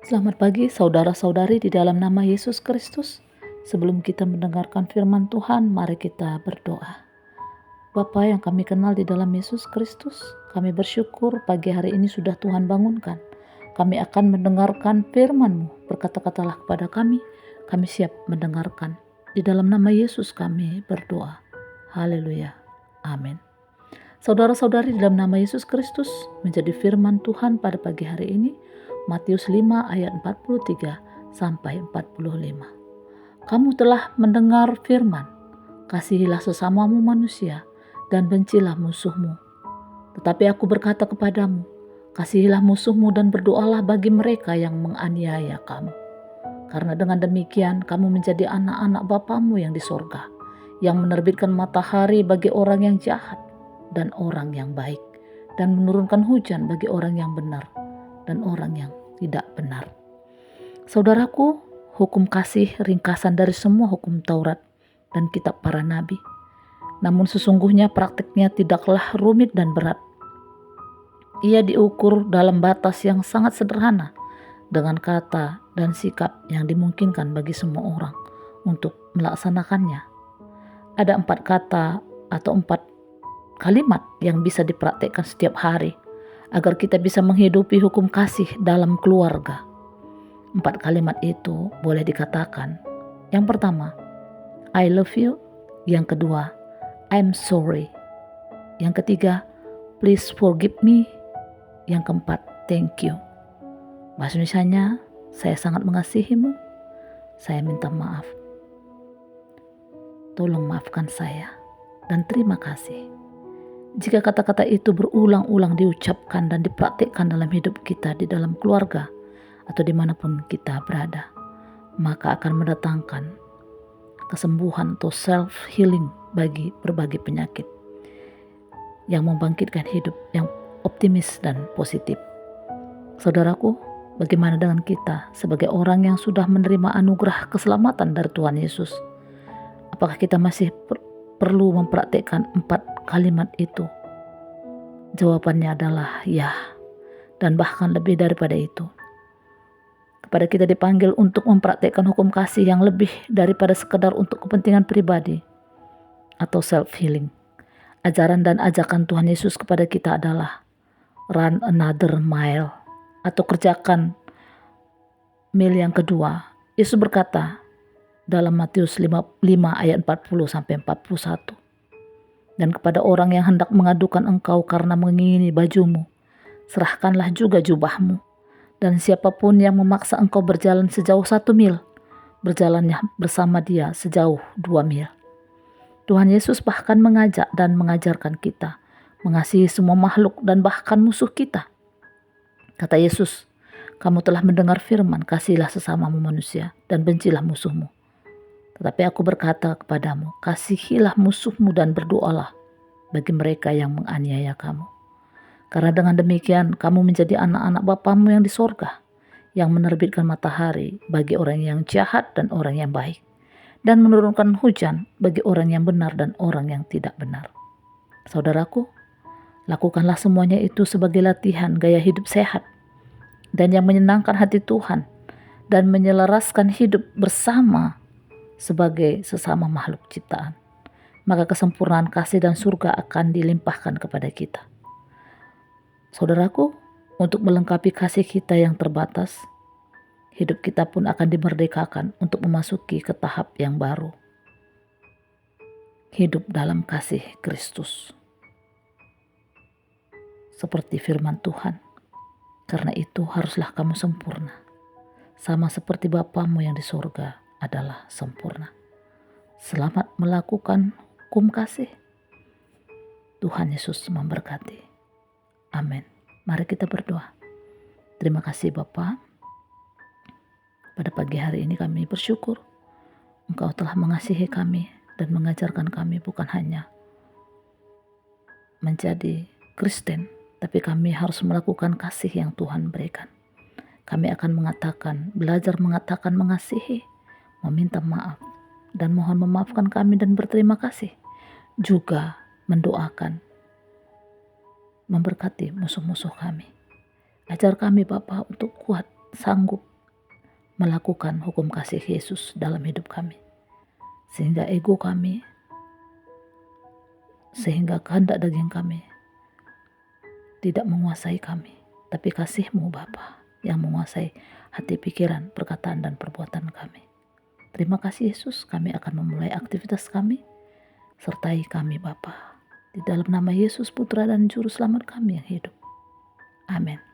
Selamat pagi saudara-saudari di dalam nama Yesus Kristus. Sebelum kita mendengarkan firman Tuhan, mari kita berdoa. Bapa yang kami kenal di dalam Yesus Kristus, kami bersyukur pagi hari ini sudah Tuhan bangunkan. Kami akan mendengarkan firman-Mu. Berkata-katalah kepada kami siap mendengarkan. Di dalam nama Yesus kami berdoa. Haleluya. Amin. Saudara-saudari, di dalam nama Yesus Kristus, menjadi firman Tuhan pada pagi hari ini, Matius 5 ayat 43 sampai 45. Kamu telah mendengar firman, kasihilah sesamamu manusia dan bencilah musuhmu. Tetapi aku berkata kepadamu, kasihilah musuhmu dan berdoalah bagi mereka yang menganiaya kamu. Karena dengan demikian kamu menjadi anak-anak Bapamu yang di sorga, yang menerbitkan matahari bagi orang yang jahat dan orang yang baik, dan menurunkan hujan bagi orang yang benar dan orang yang tidak benar. Saudaraku, hukum kasih ringkasan dari semua hukum Taurat dan kitab para nabi. Namun sesungguhnya praktiknya tidaklah rumit dan berat. Ia diukur dalam batas yang sangat sederhana, dengan kata dan sikap yang dimungkinkan bagi semua orang untuk melaksanakannya. Ada 4 kata atau 4 kalimat yang bisa dipraktekkan setiap hari agar kita bisa menghidupi hukum kasih dalam keluarga. 4 kalimat itu boleh dikatakan. Yang pertama, I love you. Yang kedua, I'm sorry. Yang ketiga, please forgive me. Yang keempat, thank you. Bahasa Indonesianya, saya sangat mengasihimu. Saya minta maaf. Tolong maafkan saya dan terima kasih. Jika kata-kata itu berulang-ulang diucapkan dan dipraktikkan dalam hidup kita di dalam keluarga atau dimanapun kita berada, maka akan mendatangkan kesembuhan atau self-healing bagi berbagai penyakit yang membangkitkan hidup yang optimis dan positif. Saudaraku, bagaimana dengan kita sebagai orang yang sudah menerima anugerah keselamatan dari Tuhan Yesus? Apakah kita masih perlu mempraktikkan 4 kalimat itu? Jawabannya adalah ya, dan bahkan lebih daripada itu. Kepada kita dipanggil untuk mempraktikkan hukum kasih yang lebih daripada sekedar untuk kepentingan pribadi atau self-healing. Ajaran dan ajakan Tuhan Yesus kepada kita adalah run another mile, atau kerjakan mil yang kedua. Yesus berkata dalam Matius 5 ayat 40 sampai 41. Dan kepada orang yang hendak mengadukan engkau karena mengingini bajumu, serahkanlah juga jubahmu. Dan siapapun yang memaksa engkau berjalan sejauh 1 mil, berjalannya bersama dia sejauh 2 mil. Tuhan Yesus bahkan mengajak dan mengajarkan kita mengasihi semua makhluk dan bahkan musuh kita. Kata Yesus, kamu telah mendengar firman, kasihilah sesamamu manusia dan bencilah musuhmu. Tetapi aku berkata kepadamu, kasihilah musuhmu dan berdoalah bagi mereka yang menganiaya kamu. Karena dengan demikian kamu menjadi anak-anak Bapamu yang di sorga, yang menerbitkan matahari bagi orang yang jahat dan orang yang baik, dan menurunkan hujan bagi orang yang benar dan orang yang tidak benar. Saudaraku, lakukanlah semuanya itu sebagai latihan gaya hidup sehat dan yang menyenangkan hati Tuhan, dan menyelaraskan hidup bersama sebagai sesama makhluk ciptaan. Maka kesempurnaan kasih dan surga akan dilimpahkan kepada kita. Saudaraku, untuk melengkapi kasih kita yang terbatas, hidup kita pun akan dimerdekakan untuk memasuki ke tahap yang baru. Hidup dalam kasih Kristus. Seperti firman Tuhan, karena itu haruslah kamu sempurna, sama seperti Bapamu yang di surga adalah sempurna. Selamat melakukan hukum kasih. Tuhan Yesus memberkati. Amin. Mari kita berdoa. Terima kasih Bapa. Pada pagi hari ini kami bersyukur Engkau telah mengasihi kami dan mengajarkan kami bukan hanya menjadi Kristen, tapi kami harus melakukan kasih yang Tuhan berikan. Kami akan belajar mengatakan mengasihi, meminta maaf, dan mohon memaafkan kami dan berterima kasih. Juga mendoakan, memberkati musuh-musuh kami. Ajar kami Bapa untuk kuat, sanggup melakukan hukum kasih Yesus dalam hidup kami. Sehingga ego kami, sehingga kehendak daging kami tidak menguasai kami, tapi kasih-Mu Bapa yang menguasai hati, pikiran, perkataan, dan perbuatan kami. Terima kasih Yesus, kami akan memulai aktivitas kami. Sertai kami Bapa. Di dalam nama Yesus Putra dan Juru Selamat kami yang hidup. Amin.